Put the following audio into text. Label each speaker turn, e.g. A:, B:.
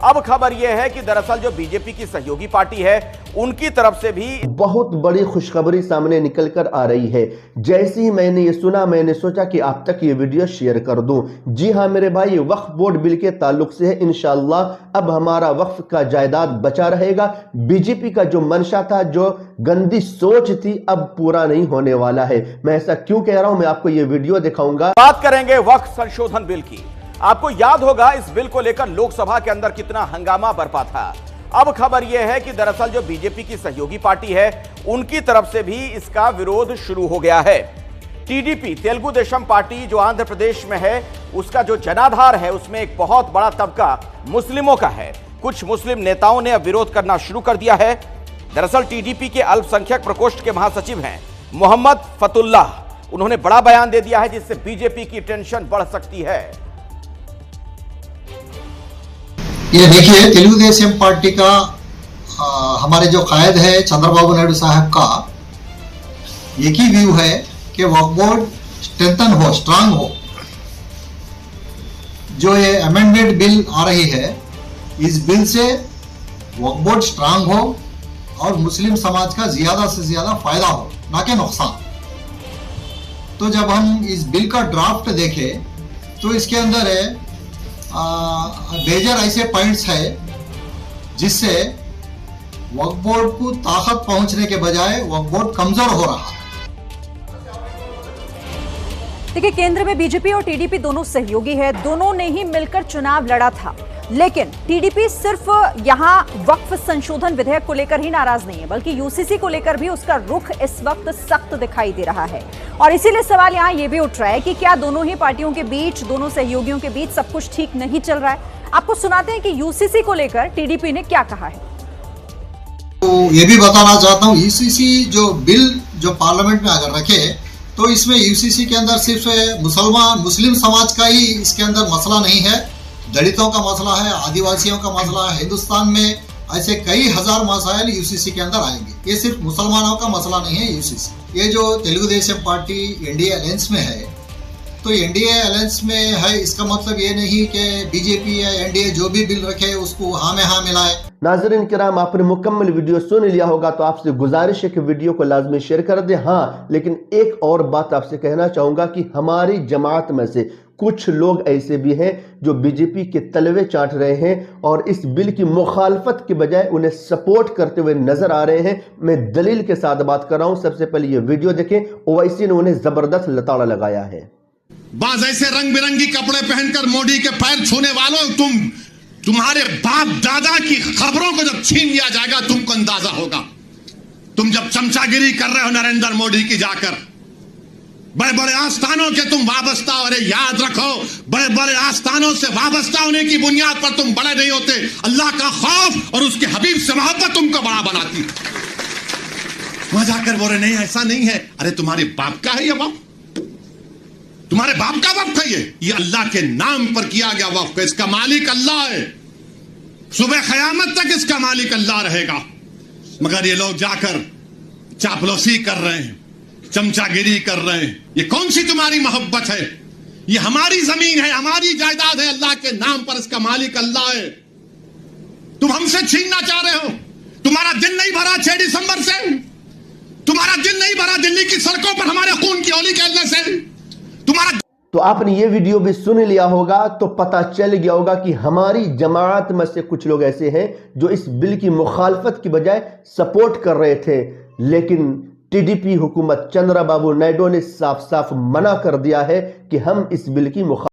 A: अब खबर यह है कि दरअसल जो बीजेपी की सहयोगी पार्टी है उनकी तरफ से भी
B: बहुत बड़ी खुशखबरी सामने निकल कर आ रही है। जैसे ही मैंने ये सुना, मैंने सोचा कि आप तक ये वीडियो शेयर कर दूं। जी हाँ मेरे भाई, वक्फ बोर्ड बिल के ताल्लुक से है। इंशाअल्लाह अब हमारा वक्फ का जायदाद बचा रहेगा। बीजेपी का जो मंशा था, जो गंदी सोच थी, अब पूरा नहीं होने वाला है। मैं ऐसा क्यों कह रहा हूं, मैं आपको ये वीडियो दिखाऊंगा।
A: बात करेंगे वक्फ संशोधन बिल की। आपको याद होगा इस बिल को लेकर लोकसभा के अंदर कितना हंगामा बरपा था। अब खबर यह है कि दरअसल जो बीजेपी की सहयोगी पार्टी है उनकी तरफ से भी इसका विरोध शुरू हो गया है। टीडीपी तेलुगु देशम पार्टी जो आंध्र प्रदेश में है, उसका जो जनाधार है उसमें एक बहुत बड़ा तबका मुस्लिमों का है। कुछ मुस्लिम नेताओं ने अब विरोध करना शुरू कर दिया है। दरअसल टीडीपी के अल्पसंख्यक प्रकोष्ठ के महासचिव हैं मोहम्मद फतुल्लाह, उन्होंने बड़ा बयान दे दिया है जिससे बीजेपी की टेंशन बढ़ सकती है।
C: ये देखिए, तेलुगु देशम पार्टी का हमारे जो कायद है चंद्रबाबू नायडू साहब का एक ही व्यू है कि वक्फ बोर्ड स्ट्रेंथन हो, स्ट्रांग हो। जो ये अमेंडमेंट बिल आ रही है, इस बिल से वक्फ बोर्ड स्ट्रांग हो और मुस्लिम समाज का ज्यादा से ज्यादा फायदा हो, ना कि नुकसान। तो जब हम इस बिल का ड्राफ्ट देखें तो इसके अंदर है मेजर ऐसे पॉइंट्स है जिससे वक्फ बोर्ड को ताकत पहुंचने के बजाय वक्फ बोर्ड कमजोर हो रहा है।
D: देखिए, केंद्र में बीजेपी और टीडीपी दोनों सहयोगी है, दोनों ने ही मिलकर चुनाव लड़ा था। लेकिन टीडीपी सिर्फ यहां वक्फ संशोधन विधेयक को लेकर ही नाराज नहीं है, बल्कि यूसीसी को लेकर भी उसका रुख इस वक्त सख्त दिखाई दे रहा है। और इसीलिए सवाल यहां यह भी उठ रहा है कि क्या दोनों ही पार्टियों के बीच, दोनों सहयोगियों के बीच सब कुछ ठीक नहीं चल रहा है। आपको सुनाते हैं कि यूसीसी को लेकर टीडीपी ने क्या कहा है।
C: तो ये भी बताना चाहता हूँ, यूसीसी जो बिल जो पार्लियामेंट में अगर रखे तो इसमें यूसीसी के अंदर सिर्फ मुस्लिम समाज का ही इसके अंदर मसला नहीं है, दलितों का मसला है, आदिवासियों का मसला है। हिंदुस्तान में ऐसे कई हजार मसाइल यूसीसी के अंदर आएंगे। ये सिर्फ मुसलमानों का मसला नहीं है यूसीसी। ये जो Telugu Desam party NDA alliance में है, तो एनडीए अलायंस में है, इसका मतलब ये नहीं कि बीजेपी या एनडीए जो भी बिल रखे उसको हाँ में हाँ मिलाए।
B: नाज़रीन किराम, आपने मुकम्मल वीडियो सुन लिया होगा तो आपसे गुजारिश है कि वीडियो को लाजमी शेयर कर दें। हाँ, लेकिन एक और बात आपसे कहना चाहूंगा कि हमारी जमात में से कुछ लोग ऐसे भी हैं जो बीजेपी के तलवे चाट रहे हैं और इस बिल की मुखालफत के बजाय उन्हें सपोर्ट करते हुए नजर आ रहे हैं। मैं दलील के साथ बात कर रहा हूं। सबसे पहले ये वीडियो देखें। ओवैसी ने उन्हें जबरदस्त लताड़ा लगाया है।
E: बाज ऐसे रंग बिरंगी कपड़े पहनकर मोदी के पैर छूने वालों, तुम्हारे बाप दादा की खबरों को जब छीन लिया जाएगा तुमको अंदाजा होगा। तुम जब चमचागिरी कर रहे हो नरेंद्र मोदी की जाकर, बड़े बड़े आस्थानों के तुम वाबस्ता, और याद रखो, बड़े बड़े आस्थानों से वाबस्ता होने की बुनियाद पर तुम बड़े नहीं होते। अल्लाह का खौफ और उसके हबीब से मोहब्बत तुमको बड़ा बनाती। वहां जाकर बोले नहीं ऐसा नहीं है। अरे तुम्हारे बाप का है ये वक्फ, तुम्हारे बाप का वक्फ है ये अल्लाह के नाम पर किया गया वक्फ है। इसका मालिक अल्लाह है, सुबह क़यामत तक इसका मालिक अल्लाह रहेगा। मगर ये लोग जाकर चापलूसी कर रहे हैं, चमचागिरी कर रहे हैं। ये कौन सी तुम्हारी मोहब्बत है? ये हमारी जमीन है, हमारी जायदाद है, अल्लाह के नाम पर इसका मालिक अल्लाह है। तुम हमसे छीनना चाह रहे हो। तुम्हारा दिल नहीं भरा 6 दिसंबर से, तुम्हारा दिल नहीं भरा दिल्ली की सड़कों पर हमारे खून की होली खेलने से। तुम्हारा
B: तो आपने ये वीडियो भी सुन लिया होगा तो पता चल गया होगा कि हमारी जमात में से कुछ लोग ऐसे हैं जो इस बिल की मुखालफत की बजाय सपोर्ट कर रहे थे। लेकिन टीडीपी हुकूमत चंद्रबाबू नायडू ने साफ साफ मना कर दिया है कि हम इस बिल की